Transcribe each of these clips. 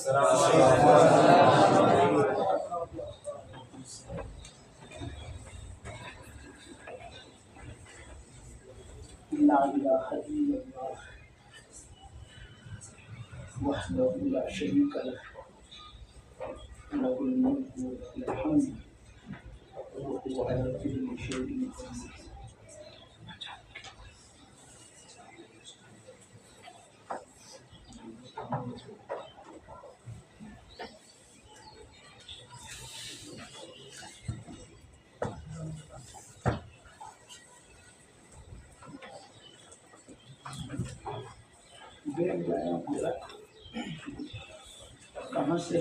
لا إله إلا الله وحده لا شريك له له الملك وله الحمد وهو على كل شيء قدير. بیٹھ گیا پورا کہاں سے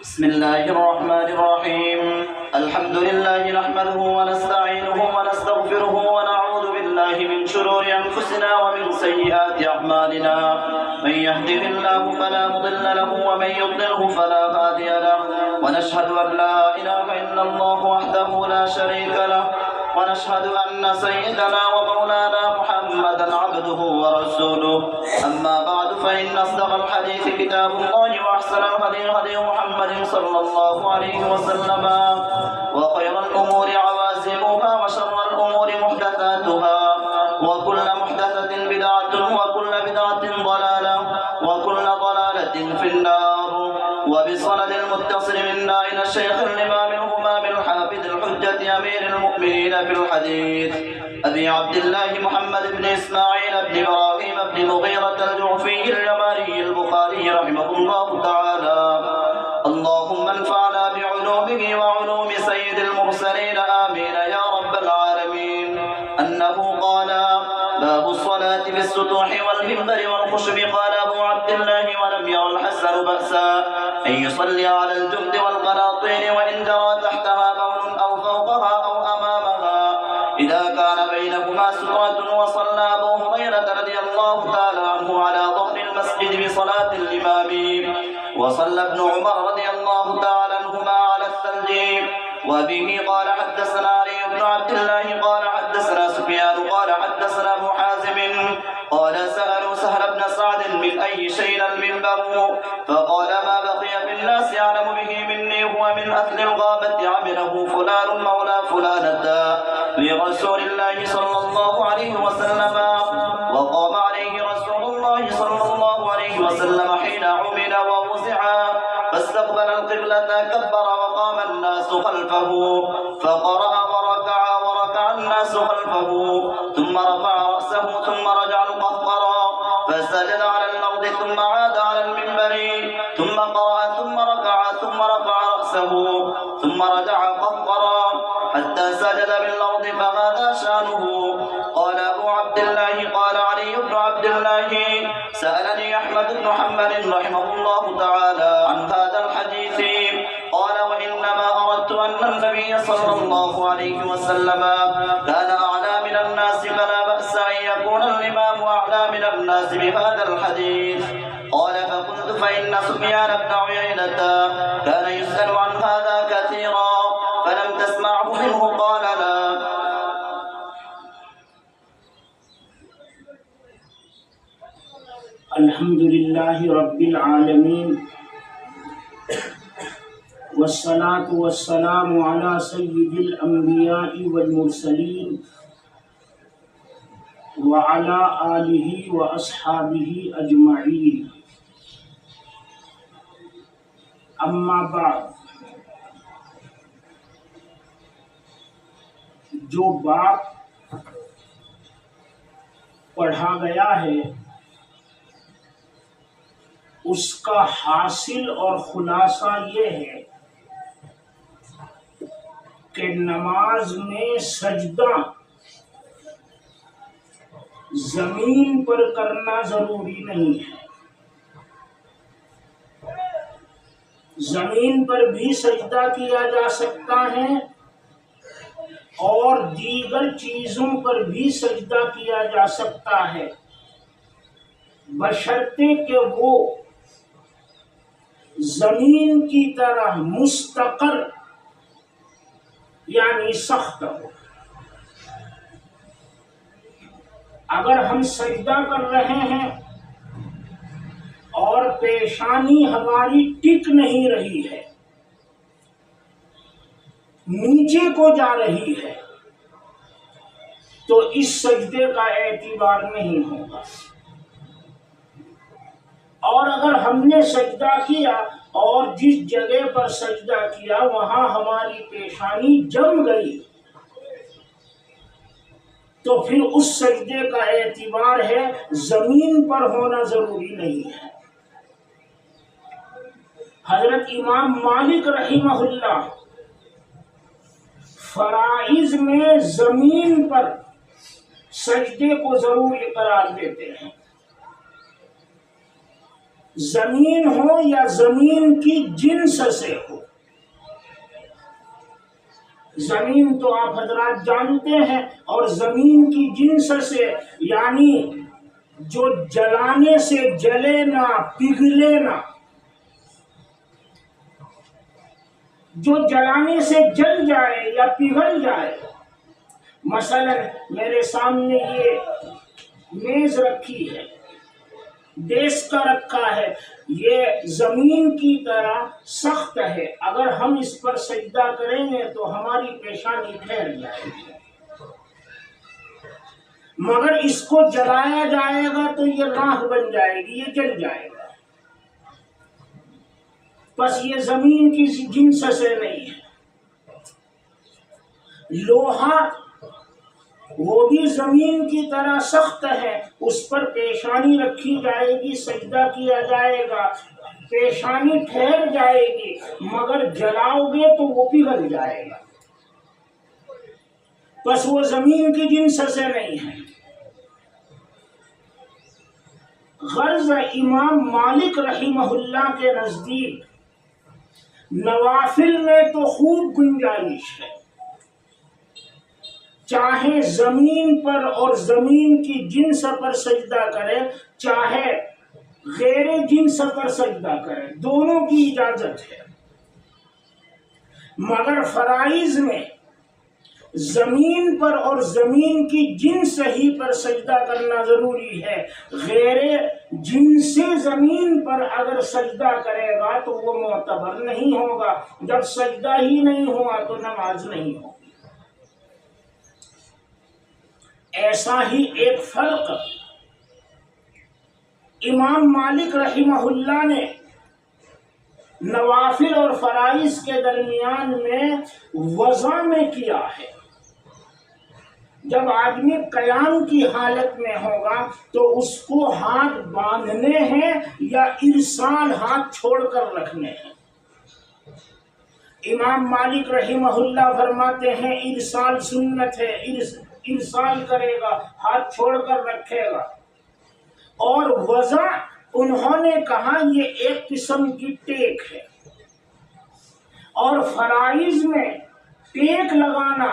بسم الله الرحمن الرحيم. الحمد لله نحمده ونستعينه ونستغفره ونعوذ بالله من شرور أنفسنا ومن سيئات أعمالنا. من يهده الله فلا مضل له ومن يضلله فلا هادي له. ونشهد أن لا إله إلا الله وحده لا شريك له. ونشهد أن سيدنا ومولانا محمدا عبده ورسوله. أما بعد فإن أصدق الحديث كتاب الله وأحسن الهدي هدي محمد صلى الله عليه وسلم. وخير الأمور عوازمها وشر الأمور محدثاتها وكل محدثة بدعة وكل بدعة ضلالة وكل ضلالة في النار. وبسند المتصل منا إلى الشيخ الإمام الهمام الحافظ الحجة أمير المؤمنين في الحديث أبي عبد الله محمد بن إسماعيل بن إبراهيم بن مغيرة الجعفي الجماري البخاري رحمه الله تعالى. اللهم انفعنا بعلومه وعلوم سيد المرسلين آمين يا رب العالمين. أنه قال: باب الصلاة في السطوح والمنبر والخشب. قال أبو عبد الله: ولم ير الحسن بأسا أن يصلي على الجهد والقناطير وإن جرى تحتها بول أو فوقها أو أمامها إذا كان بينهما سترة. وصلى أبو هريرة رضي الله تعالى عنه على ظهر المسجد بصلاة الإمام. وصلى ابن عمر رضي الله تعالى عنهما على الثلج. وبه قال حدثنا علي بن عبد الله قال حدثنا سفيان قال حدثنا أبو حازم قال: سألوا سهل بن سعد من أي شيء المنبر؟ فقال: ما بقي في الناس يعلم به مني هو من أهل الغابة عمله فلان مولى فلانة لرسول الله صلى الله عليه وسلم. وقام عليه رسول الله صلى الله عليه وسلم حين عمل ووزع فاستقبل القبلة كبر وقام الناس خلفه فقرأ وركع الناس خلفه ثم رفع رأسه ثم رجع القهقرى فسجد على الأرض ثم عاد على المنبر ثم قرأ ثم ركع ثم رفع رأسه ثم رجع قهقرى حتى سجد بالأرض فهذا شأنه. قال أبو عبد الله قال علي بن عبد الله: سألني أحمد بن حنبل رحمه الله تعالى عن هذا الحديث. قال: وإنما أردت أن النبي صلى الله عليه وسلم كان أعلى من الناس فلا بأس أن يكون الإمام أعلى من الناس بهذا الحديث. قال: فقلت: فإن سفيان بن عيينة كان يسأل عن هذا كثيرا فلم تسمعه منه؟ قال: لا. الحمد لله رب العالمين والصلاة والسلام على سيد الأنبياء والمرسلين وعلى آله وأصحابه أجمعين. أما بعد، جو بات پڑھا گیا ہے اس کا حاصل اور خلاصہ یہ ہے کہ نماز میں سجدہ زمین پر کرنا ضروری نہیں ہے. زمین پر بھی سجدہ کیا جا سکتا ہے اور دیگر چیزوں پر بھی سجدہ کیا جا سکتا ہے، بشرطے کہ وہ زمین کی طرح مستقر یعنی سخت ہو۔ اگر ہم سجدہ کر رہے ہیں اور پیشانی ہماری ٹک نہیں رہی ہے، نیچے کو جا رہی ہے، تو اس سجدے کا اعتبار نہیں ہوگا۔ اور اگر ہم نے سجدہ کیا اور جس جگہ پر سجدہ کیا وہاں ہماری پیشانی جم گئی، تو پھر اس سجدے کا اعتبار ہے، زمین پر ہونا ضروری نہیں ہے۔ حضرت امام مالک رحمہ اللہ فرائض میں زمین پر سجدے کو ضروری قرار دیتے ہیں، زمین ہو یا زمین کی جنس سے ہو۔ زمین تو آپ حضرات جانتے ہیں، اور زمین کی جنس سے یعنی جو جلانے سے جلے نہ، پگھلے نہ، جو جلانے سے جل جائے یا پگھل جائے۔ مثلا میرے سامنے یہ میز رکھی ہے، ڈیسک رکھا ہے، یہ زمین کی طرح سخت ہے، اگر ہم اس پر سجدہ کریں گے تو ہماری پیشانی ٹھہر جائے گی، مگر اس کو جلایا جائے گا تو یہ راکھ بن جائے گی، یہ جل جائے گا۔ بس یہ زمین کی جنس سے نہیں ہے۔ لوہا وہ بھی زمین کی طرح سخت ہے، اس پر پیشانی رکھی جائے گی، سجدہ کیا جائے گا، پیشانی ٹھہر جائے گی، مگر جلاؤ گے تو وہ پگھل جائے گا، بس وہ زمین کی جنس سے نہیں ہے۔ غرض امام مالک رحمہ اللہ کے نزدیک نوافل میں تو خوب گنجائش ہے، چاہے زمین پر اور زمین کی جنس پر سجدہ کرے، چاہے غیر جنس پر سجدہ کرے، دونوں کی اجازت ہے، مگر فرائض میں زمین پر اور زمین کی جنس ہی پر سجدہ کرنا ضروری ہے۔ غیر جنس زمین پر اگر سجدہ کرے گا تو وہ معتبر نہیں ہوگا، جب سجدہ ہی نہیں ہوا تو نماز نہیں ہوگی۔ ایسا ہی ایک فرق امام مالک رحمہ اللہ نے نوافل اور فرائض کے درمیان میں وضع میں کیا ہے۔ جب آدمی قیام کی حالت میں ہوگا تو اس کو ہاتھ باندھنے ہیں یا ارسال ہاتھ چھوڑ کر رکھنے ہیں۔ امام مالک رحمہ اللہ فرماتے ہیں ارسال سنت ہے، ارسال کرے گا، ہاتھ چھوڑ کر رکھے گا۔ اور وضع انہوں نے کہا یہ ایک قسم کی ٹیک ہے، اور فرائض میں ٹیک لگانا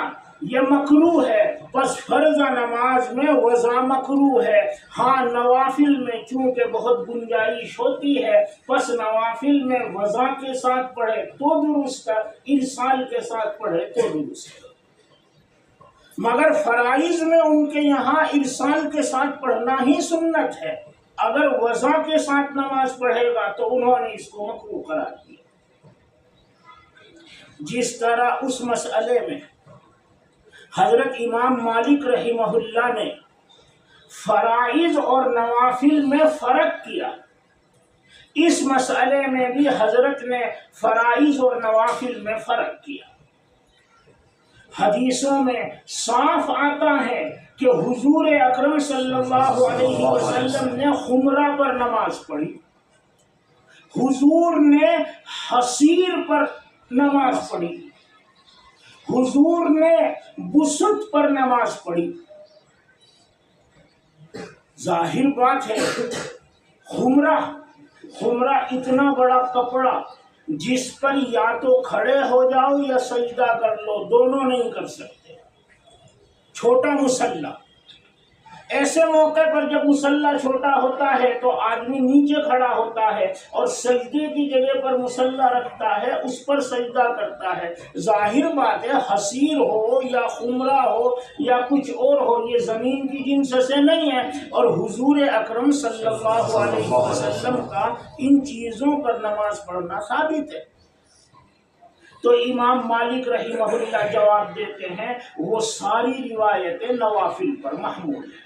یہ مکروہ ہے، بس فرض نماز میں وضع مکروہ ہے۔ ہاں نوافل میں چونکہ بہت گنجائش ہوتی ہے، بس نوافل میں وضع کے ساتھ پڑھے تو درست ہے، ارسال کے ساتھ پڑھے تو درست ہے، مگر فرائض میں ان کے یہاں ارسال کے ساتھ پڑھنا ہی سنت ہے۔ اگر وضع کے ساتھ نماز پڑھے گا تو انہوں نے اس کو مکروہ قرار دیا۔ جس طرح اس مسئلے میں حضرت امام مالک رحمہ اللہ نے فرائض اور نوافل میں فرق کیا، اس مسئلے میں بھی حضرت نے فرائض اور نوافل میں فرق کیا۔ حدیثوں میں صاف آتا ہے کہ حضور اکرم صلی اللہ علیہ وسلم نے خمرہ پر نماز پڑھی، حضور نے حصیر پر نماز پڑھی، حضور نے بسط پر نماز پڑھی۔ ظاہر بات ہے خمرہ اتنا بڑا کپڑا جس پر یا تو کھڑے ہو جاؤ یا سجدہ کر لو، دونوں نہیں کر سکتے، چھوٹا مصلی، ایسے موقع پر جب مصلی چھوٹا ہوتا ہے تو آدمی نیچے کھڑا ہوتا ہے اور سجدے کی جگہ پر مصلی رکھتا ہے، اس پر سجدہ کرتا ہے۔ ظاہر بات ہے حصیر ہو یا خمرہ ہو یا کچھ اور ہو، یہ زمین کی جنس سے نہیں ہے، اور حضور اکرم صلی اللہ علیہ وسلم کا ان چیزوں پر نماز پڑھنا ثابت ہے۔ تو امام مالک رحمہ اللہ جواب دیتے ہیں وہ ساری روایتیں نوافل پر محمول ہیں۔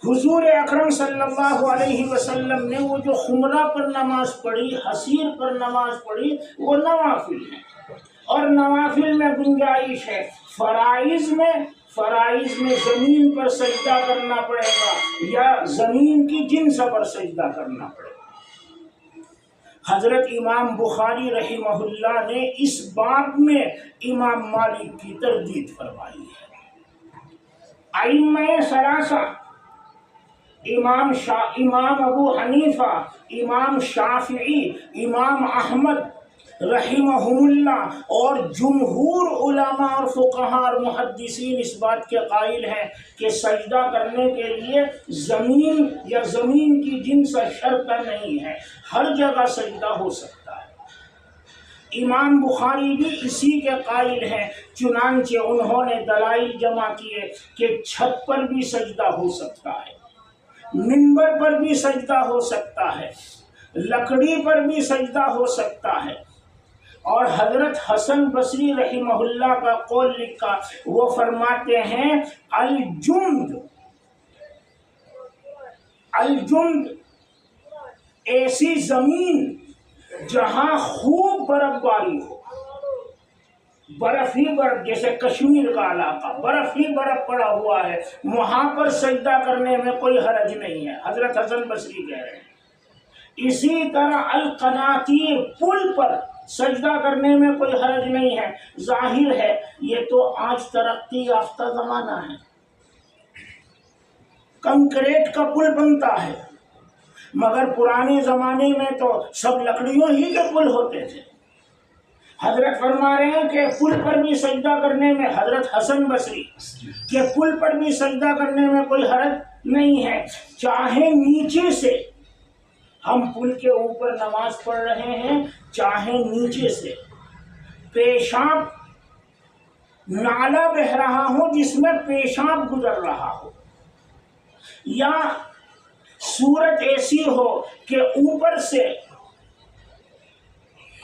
حضور اکرم صلی اللہ علیہ وسلم نے وہ جو خمرہ پر نماز پڑھی، حصیر پر نماز پڑھی، وہ نوافل ہیں، اور نوافل میں گنجائش ہے۔ فرائض میں زمین پر سجدہ کرنا پڑے گا یا زمین کی جنس پر سجدہ کرنا پڑے گا۔ حضرت امام بخاری رحمہ اللہ نے اس باب میں امام مالک کی تردید فرمائی ہے۔ ائمہ ثلاثہ امام ابو حنیفہ، امام شافعی، امام احمد رحمہم اللہ اور جمہور علماء اور فقہاء اور محدثین اس بات کے قائل ہیں کہ سجدہ کرنے کے لیے زمین یا زمین کی جنس شرط نہیں ہے، ہر جگہ سجدہ ہو سکتا ہے۔ امام بخاری بھی اسی کے قائل ہیں، چنانچہ انہوں نے دلائل جمع کیے کہ چھت پر بھی سجدہ ہو سکتا ہے، منبر پر بھی سجدہ ہو سکتا ہے، لکڑی پر بھی سجدہ ہو سکتا ہے۔ اور حضرت حسن بصری رحمہ اللہ کا قول لکھا، وہ فرماتے ہیں الجمد ایسی زمین جہاں خوب برف باری ہو، برف ہی برف، جیسے کشمیر کا علاقہ برف ہی برف پڑا ہوا ہے، وہاں پر سجدہ کرنے میں کوئی حرج نہیں ہے، حضرت حسن بصری کہہ رہے ہیں۔ اسی طرح القناطیر، پل پر سجدہ کرنے میں کوئی حرج نہیں ہے۔ ظاہر ہے یہ تو آج ترقی یافتہ زمانہ ہے، کنکریٹ کا پل بنتا ہے، مگر پرانے زمانے میں تو سب لکڑیوں ہی کے پل ہوتے تھے۔ حضرت فرما رہے ہیں کہ پل پر بھی سجدہ کرنے میں، حضرت حسن بصری کہ پل پر بھی سجدہ کرنے میں کوئی حرج نہیں ہے، چاہے نیچے سے ہم پل کے اوپر نماز پڑھ رہے ہیں، چاہے نیچے سے پیشاب نالا بہ رہا ہو جس میں پیشاب گزر رہا ہو، یا صورت ایسی ہو کہ اوپر سے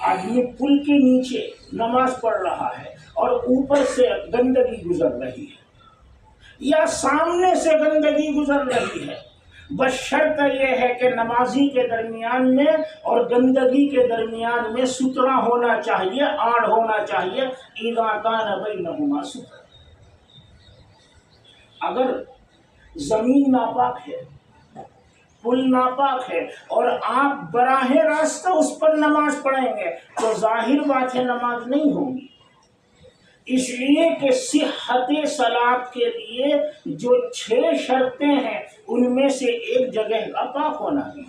آدمی پل کے نیچے نماز پڑھ رہا ہے اور اوپر سے گندگی گزر رہی ہے، یا سامنے سے گندگی گزر رہی ہے، بس شرط یہ ہے کہ نمازی کے درمیان میں اور گندگی کے درمیان میں سترا ہونا چاہیے، آڑ ہونا چاہیے۔ اذا کان بینہما سترا، اگر زمین ناپاک ہے، پل ناپاک ہے اور آپ براہ راستہ اس پر نماز پڑھیں گے تو ظاہر بات ہے نماز نہیں ہوگی، اس لیے کہ صحت صلاۃ کے لیے جو 6 شرطیں ہیں ان میں سے ایک جگہ کا پاک ہونا ہے۔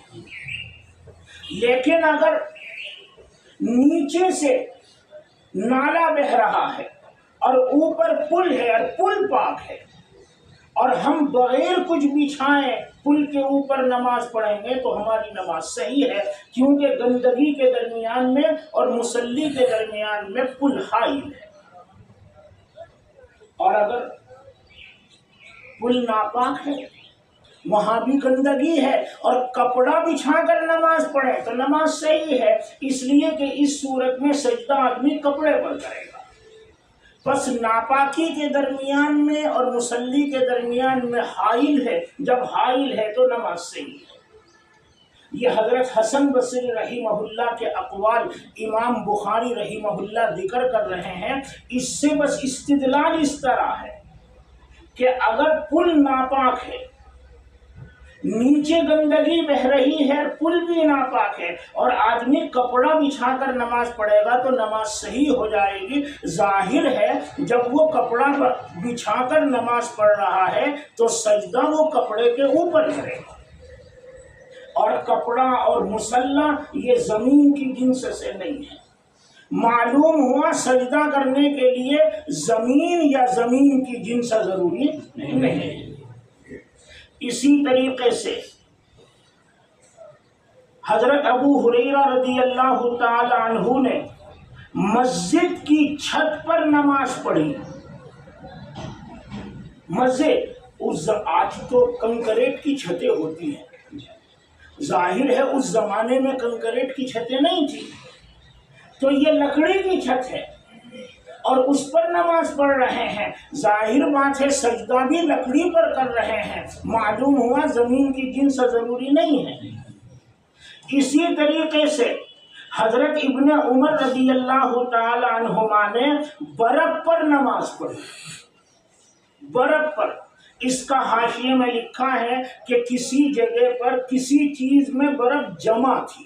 لیکن اگر نیچے سے نالا بہ رہا ہے اور اوپر پل ہے اور پل پاک ہے اور ہم بغیر کچھ بچھائے پل کے اوپر نماز پڑھیں گے تو ہماری نماز صحیح ہے، کیونکہ گندگی کے درمیان میں اور مصلی کے درمیان میں پل حائل ہے۔ اور اگر پل ناپاک ہے، وہاں بھی گندگی ہے اور کپڑا بچھا کر نماز پڑھے تو نماز صحیح ہے، اس لیے کہ اس صورت میں سجدہ آدمی کپڑے پر کرے گا۔ بس ناپاکی کے درمیان میں اور مصلی کے درمیان میں حائل ہے، جب حائل ہے تو نماز صحیح ہے۔ یہ حضرت حسن بصری رحمہ اللہ کے اقوال امام بخاری رحمہ اللہ ذکر کر رہے ہیں۔ اس سے بس استدلال اس طرح ہے کہ اگر پل ناپاک ہے، نیچے گندگی بہ رہی ہے، پل بھی ناپاک ہے اور آدمی کپڑا بچھا کر نماز پڑھے گا تو نماز صحیح ہو جائے گی۔ ظاہر ہے جب وہ کپڑا بچھا کر نماز پڑھ رہا ہے تو سجدہ وہ کپڑے کے اوپر کرے گا، اور کپڑا اور مصلی یہ زمین کی جنس سے نہیں ہے۔ معلوم ہوا سجدہ کرنے کے لیے زمین یا زمین کی جنس ضروری نہیں۔ اسی طریقے سے حضرت ابو ہریرہ رضی اللہ تعالی عنہ نے مسجد کی چھت پر نماز پڑھی۔ مسجد آج تو کنکریٹ کی چھتیں ہوتی ہیں، ظاہر ہے اس زمانے میں کنکریٹ کی چھتیں نہیں تھی، تو یہ لکڑی کی چھت ہے اور اس پر نماز پڑھ رہے ہیں، ظاہر بات ہے سجدہ بھی لکڑی پر کر رہے ہیں، معلوم ہوا زمین کی جنس ضروری نہیں ہے۔ اسی طریقے سے حضرت ابن عمر رضی اللہ تعالی عنہما نے برف پر نماز پڑھی، برف پر۔ اس کا حاشیے میں لکھا ہے کہ کسی جگہ پر کسی چیز میں برف جمع تھی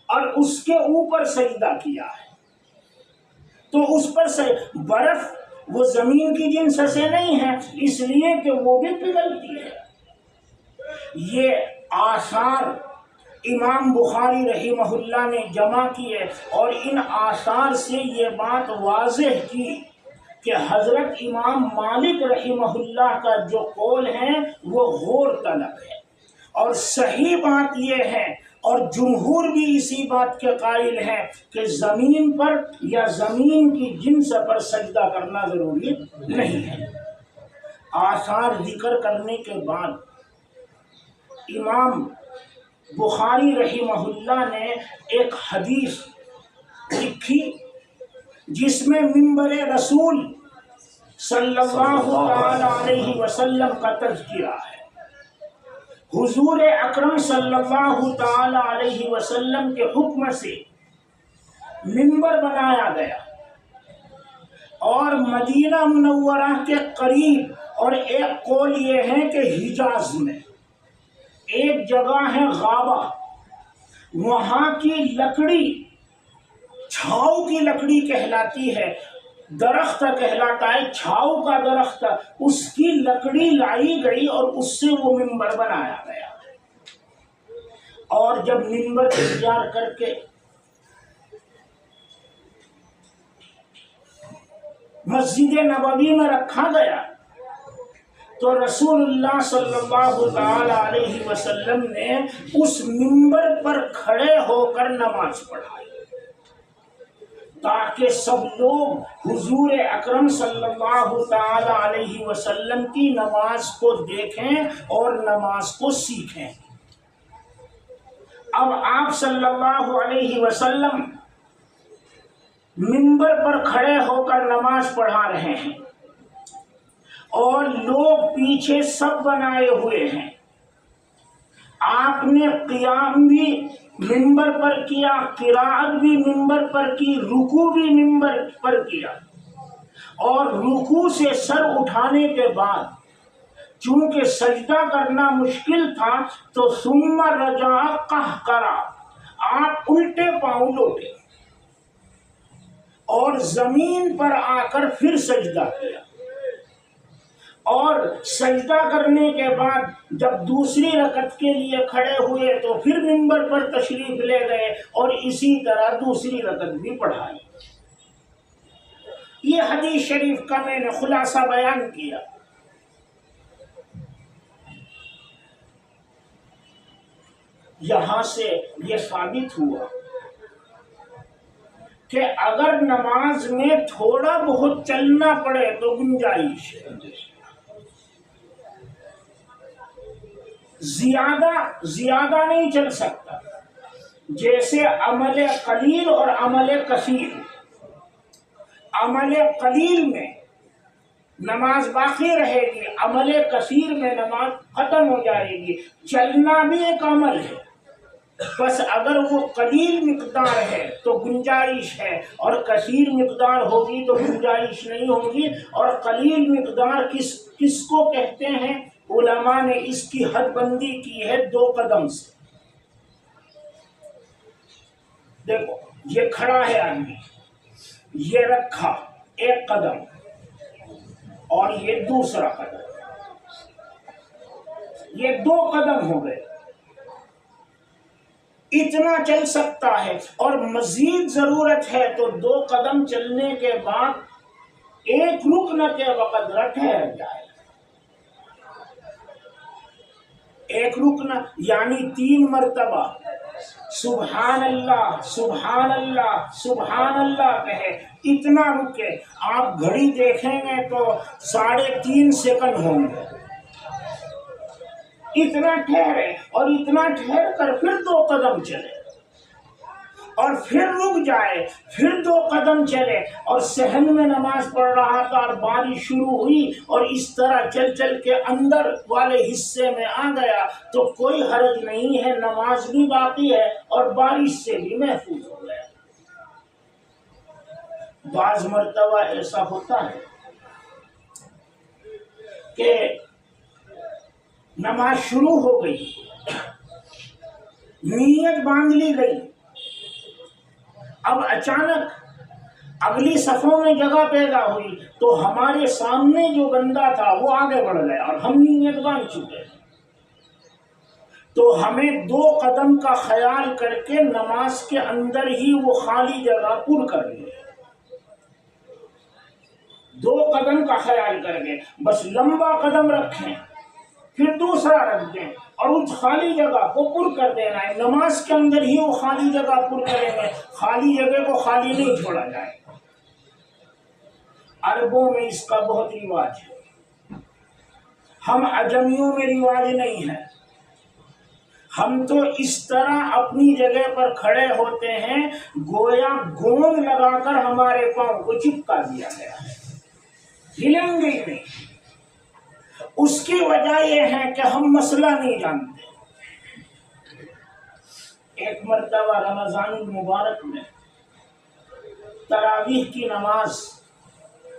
اور اس کے اوپر سجدہ کیا ہے، تو اس پر برف وہ زمین کی جنس سے نہیں ہے، اس لیے کہ وہ بھی پگھلتی ہے۔ یہ آثار امام بخاری رحمہ اللہ نے جمع کیے اور ان آثار سے یہ بات واضح کی کہ حضرت امام مالک رحمہ اللہ کا جو قول ہے وہ غور طلب ہے، اور صحیح بات یہ ہے اور جمہور بھی اسی بات کے قائل ہیں کہ زمین پر یا زمین کی جنس پر سجدہ کرنا ضروری نہیں ہے۔ آثار ذکر کرنے کے بعد امام بخاری رحمہ اللہ نے ایک حدیث لکھی جس میں منبر رسول صلی اللہ تعالی علیہ وسلم کا تذکرہ ہے۔ حضور اکرم صلی اللہ تعالی علیہ وسلم کے حکم سے منبر بنایا گیا اور مدینہ منورہ کے قریب، اور ایک قول یہ ہے کہ حجاز میں ایک جگہ ہے غابہ، وہاں کی لکڑی چھاؤ کی لکڑی کہلاتی ہے، درخت کہلاتا ہے، چھاؤ کا درخت، اس کی لکڑی لائی گئی اور اس سے وہ منبر بنایا گیا۔ اور جب منبر تیار کر کے مسجد نبوی میں رکھا گیا تو رسول اللہ صلی اللہ تعالی علیہ وسلم نے اس منبر پر کھڑے ہو کر نماز پڑھائی تاکہ سب لوگ حضور اکرم صلی اللہ تعالی علیہ وسلم کی نماز کو دیکھیں اور نماز کو سیکھیں۔ اب آپ صلی اللہ علیہ وسلم منبر پر کھڑے ہو کر نماز پڑھا رہے ہیں اور لوگ پیچھے سب بنائے ہوئے ہیں۔ آپ نے قیام بھی منبر پر کیا، قرات بھی منبر پر کی، رکوع بھی منبر پر کیا، اور رکوع سے سر اٹھانے کے بعد چونکہ سجدہ کرنا مشکل تھا تو ثم رجع قہقرا، آپ الٹے پاؤں لوٹے اور زمین پر آ کر پھر سجدہ کیا، اور سجدہ کرنے کے بعد جب دوسری رکعت کے لیے کھڑے ہوئے تو پھر منبر پر تشریف لے گئے اور اسی طرح دوسری رکعت بھی پڑھائی۔ یہ حدیث شریف کا میں نے خلاصہ بیان کیا۔ یہاں سے یہ ثابت ہوا کہ اگر نماز میں تھوڑا بہت چلنا پڑے تو گنجائش ہے، زیادہ نہیں چل سکتا۔ جیسے عمل قلیل اور عمل کثیر، عمل قلیل میں نماز باقی رہے گی، عمل کثیر میں نماز ختم ہو جائے گی۔ چلنا بھی ایک عمل ہے، بس اگر وہ قلیل مقدار ہے تو گنجائش ہے، اور کثیر مقدار ہوگی تو گنجائش نہیں ہوگی۔ اور قلیل مقدار کس کو کہتے ہیں؟ علماء نے اس کی حد بندی کی ہے 2 قدم سے۔ دیکھو یہ کھڑا ہے آدمی، یہ رکھا 1 قدم اور یہ دوسرا قدم، یہ 2 قدم ہو گئے۔ اتنا چل سکتا ہے، اور مزید ضرورت ہے تو 2 قدم چلنے کے بعد ایک رکن کے وقت ٹھہر جائے، ایک رکن یعنی 3 مرتبہ سبحان اللہ سبحان اللہ سبحان اللہ کہے، اتنا رکے۔ آپ گھڑی دیکھیں گے تو 3.5 سیکنڈ ہوں گے، اتنا ٹھہرے، اور اتنا ٹھہر کر پھر 2 قدم چلے، اور پھر رک جائے، پھر 2 قدم چلے۔ اور صحن میں نماز پڑھ رہا تھا اور بارش شروع ہوئی اور اس طرح چل چل کے اندر والے حصے میں آ گیا تو کوئی حرج نہیں ہے، نماز بھی باقی ہے اور بارش سے بھی محفوظ ہو گیا۔ بعض مرتبہ ایسا ہوتا ہے کہ نماز شروع ہو گئی، نیت باندھ لی گئی، اب اچانک اگلی صفوں میں جگہ پیدا ہوئی تو ہمارے سامنے جو بندہ تھا وہ آگے بڑھ گیا اور ہم نیت باندھ چکے، تو ہمیں 2 قدم کا خیال کر کے نماز کے اندر ہی وہ خالی جگہ پر کر لی، 2 قدم کا خیال کر کے بس لمبا قدم رکھیں، پھر دوسرا رکھ دیں اور اس خالی جگہ کو پر کر دینا ہے۔ نماز کے اندر ہی وہ خالی جگہ پر کریں گے، خالی جگہ کو خالی نہیں چھوڑا جائے۔ عربوں میں اس کا بہت رواج ہے، ہم عجمیوں میں رواج نہیں ہے۔ ہم تو اس طرح اپنی جگہ پر کھڑے ہوتے ہیں گویا گوند لگا کر ہمارے پاؤں کو چپکا دیا گیا ہے، ہلیں گے ہی نہیں۔ اس کی وجہ یہ ہے کہ ہم مسئلہ نہیں جانتے۔ ایک مرتبہ رمضان المبارک میں تراویح کی نماز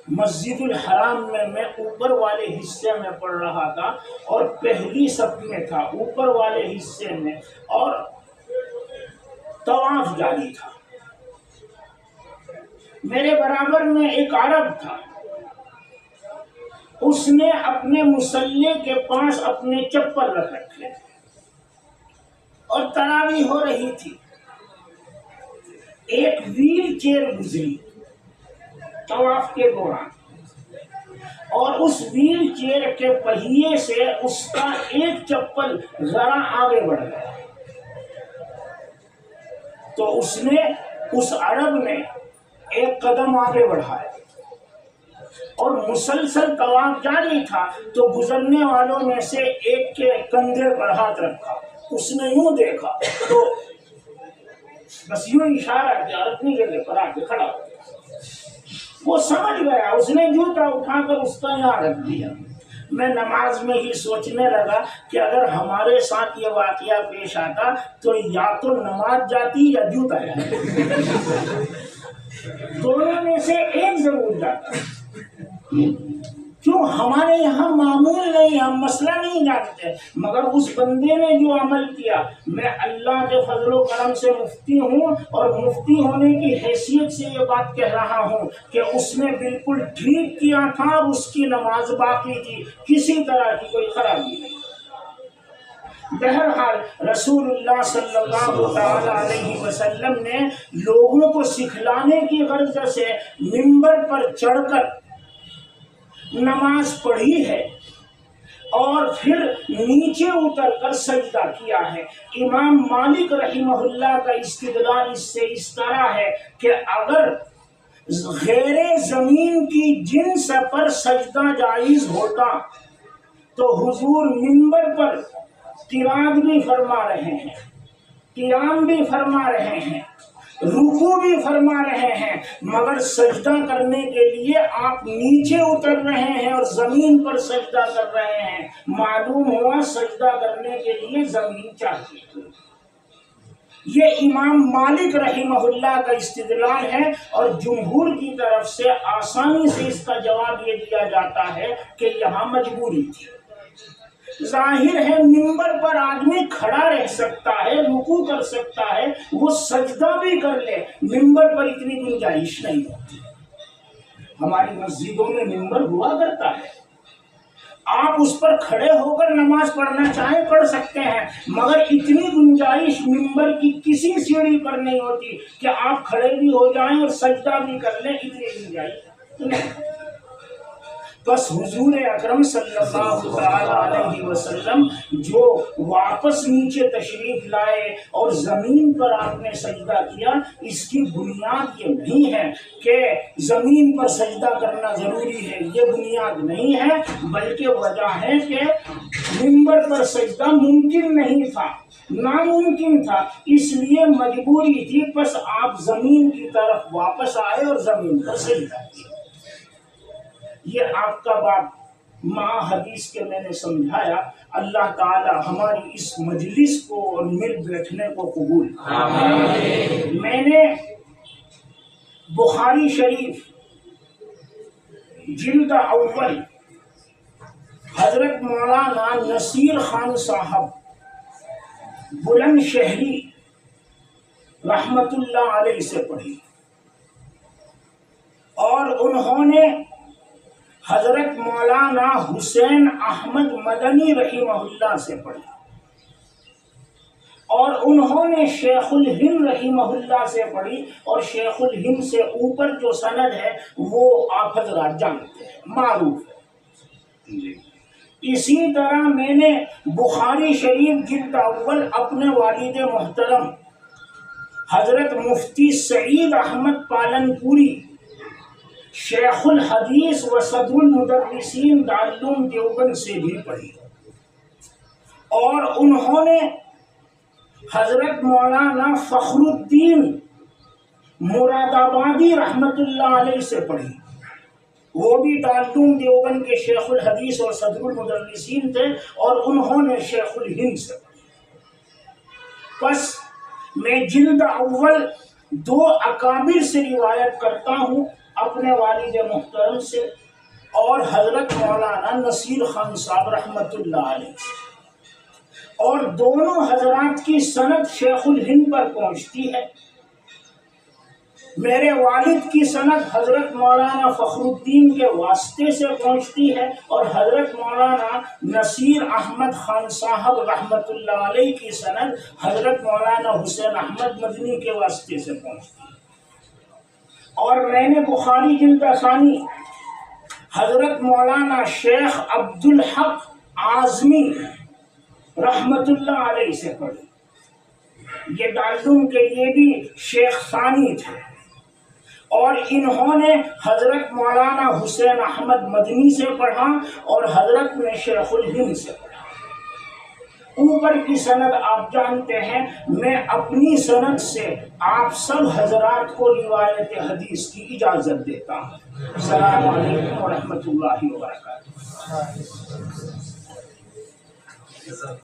مسجد الحرام میں اوپر والے حصے میں پڑھ رہا تھا اور پہلی صف میں تھا، اوپر والے حصے میں، اور طواف جاری تھا۔ میرے برابر میں ایک عرب تھا، اس نے اپنے مصلی کے پاس اپنے چپل رکھ رکھے اور تراویح ہو رہی تھی۔ ایک ویل چیئر گزری طواف کے دوران، اور اس ویل چیئر کے پہیے سے اس کا ایک چپل ذرا آگے بڑھ گیا، تو اس عرب نے ایک قدم آگے بڑھایا اور مسلسل طواف جاری تھا، تو گزرنے والوں میں سے ایک کے کندھے پر ہاتھ رکھا، اس نے یوں دیکھا تو بس یوں اشارہ کیا اور اپنی جگہ پر آ کے کھڑا ہو گیا۔ وہ سمجھ گیا، اس نے جوتا اٹھا کر اس کا یہاں رکھ دیا۔ میں نماز میں ہی سوچنے لگا کہ اگر ہمارے ساتھ یہ واقعہ پیش آتا تو یا تو نماز جاتی یا جوتا جاتا، دونوں میں سے ایک ضرور جاتا۔ کیوں؟ ہمارے یہاں معمول نہیں، ہم مسئلہ نہیں جانتے، مگر اس بندے نے جو عمل کیا، میں اللہ کے فضل و کرم سے مفتی ہوں اور مفتی ہونے کی حیثیت سے یہ بات کہہ رہا ہوں کہ اس نے بالکل ٹھیک کیا تھا اور اس کی نماز باقی تھی، کسی طرح کی کوئی خرابی نہیں۔ بہرحال رسول اللہ صلی اللہ تعالی علیہ وسلم نے لوگوں کو سکھلانے کی غرض سے منبر پر چڑھ کر نماز پڑھی ہے اور پھر نیچے اتر کر سجدہ کیا ہے۔ امام مالک رحمہ اللہ کا استدلال اس سے اس طرح ہے کہ اگر غیر زمین کی جنس پر سجدہ جائز ہوتا تو حضور منبر پر قرات بھی فرما رہے ہیں، قیام بھی فرما رہے ہیں، رکوع بھی فرما رہے ہیں، مگر سجدہ کرنے کے لیے آپ نیچے اتر رہے ہیں اور زمین پر سجدہ کر رہے ہیں۔ معلوم ہوا سجدہ کرنے کے لیے زمین چاہیے۔ یہ امام مالک رحمہ اللہ کا استدلال ہے، اور جمہور کی طرف سے آسانی سے اس کا جواب یہ دیا جاتا ہے کہ یہاں مجبوری تھی۔ ظاہر ہے منبر پر آدمی کھڑا رہ سکتا ہے، رکوع کر سکتا ہے، وہ سجدہ بھی کر لے، منبر پر اتنی گنجائش نہیں ہوتی۔ ہماری مسجدوں میں منبر ہوا کرتا ہے، آپ اس پر کھڑے ہو کر نماز پڑھنا چاہیں پڑھ سکتے ہیں، مگر اتنی گنجائش ممبر کی کسی سیڑھی پر نہیں ہوتی کہ آپ کھڑے بھی ہو جائیں اور سجدہ بھی کر لیں، اتنی گنجائش نہیں۔ بس حضور اکرم صلی اللہ تعالی علیہ وسلم جو واپس نیچے تشریف لائے اور زمین پر آپ نے سجدہ کیا، اس کی بنیاد یہ نہیں ہے کہ زمین پر سجدہ کرنا ضروری ہے، یہ بنیاد نہیں ہے، بلکہ وجہ ہے کہ منبر پر سجدہ ممکن نہیں تھا، ناممکن تھا، اس لیے مجبوری تھی، بس آپ زمین کی طرف واپس آئے اور زمین پر سجدہ کیا۔ یہ آپ کا بات ماں حدیث کے میں نے سمجھایا۔ اللہ تعالی ہماری اس مجلس کو اور مل بیٹھنے کو قبول آمین۔ میں نے بخاری شریف جلد اول حضرت مولانا نصیر خان صاحب بلند شہری رحمت اللہ علیہ سے پڑھی، اور انہوں نے حضرت مولانا حسین احمد مدنی رحمہ اللہ سے پڑھی، اور انہوں نے شیخ الہند رحمہ اللہ سے پڑھی، اور شیخ الہند سے اوپر جو سند ہے وہ آپ حضرات جانتے ہیں، معروف ہے۔ اسی طرح میں نے بخاری شریف جلد اول اپنے والد محترم حضرت مفتی سعید احمد پالنپوری شیخ الحدیث و صدر المدرسین دارالعلوم دیوبند سے بھی پڑھی، اور انہوں نے حضرت مولانا فخر الدین مراد آبادی رحمت اللہ علیہ سے پڑھی، وہ بھی دارالعلوم دیوبند کے شیخ الحدیث اور صدر المدرسین تھے، اور انہوں نے شیخ الہند سے پڑھی۔ بس میں جلد اول دو اکابر سے روایت کرتا ہوں، اپنے والد محترم سے اور حضرت مولانا نصیر خان صاحب رحمت اللہ علیہ سے، اور دونوں حضرات کی سند شیخ الہند پر پہنچتی ہے۔ میرے والد کی سند حضرت مولانا فخر الدین کے واسطے سے پہنچتی ہے، اور حضرت مولانا نصیر احمد خان صاحب رحمت اللہ علیہ کی سند حضرت مولانا حسین احمد مدنی کے واسطے سے پہنچتی ہے۔ اور میں نے بخاری جلد ثانی حضرت مولانا شیخ عبدالحق اعظمی رحمت اللہ علیہ سے پڑھی، یہ دارالعلوم کے یہ بھی شیخ ثانی تھے، اور انہوں نے حضرت مولانا حسین احمد مدنی سے پڑھا، اور حضرت نے شیخ الہند سے پڑھا۔ اوپر کی سند آپ جانتے ہیں، میں اپنی سند سے آپ سب حضرات کو روایت حدیث کی اجازت دیتا ہوں۔ السلام علیکم ورحمۃ اللہ وبرکاتہ۔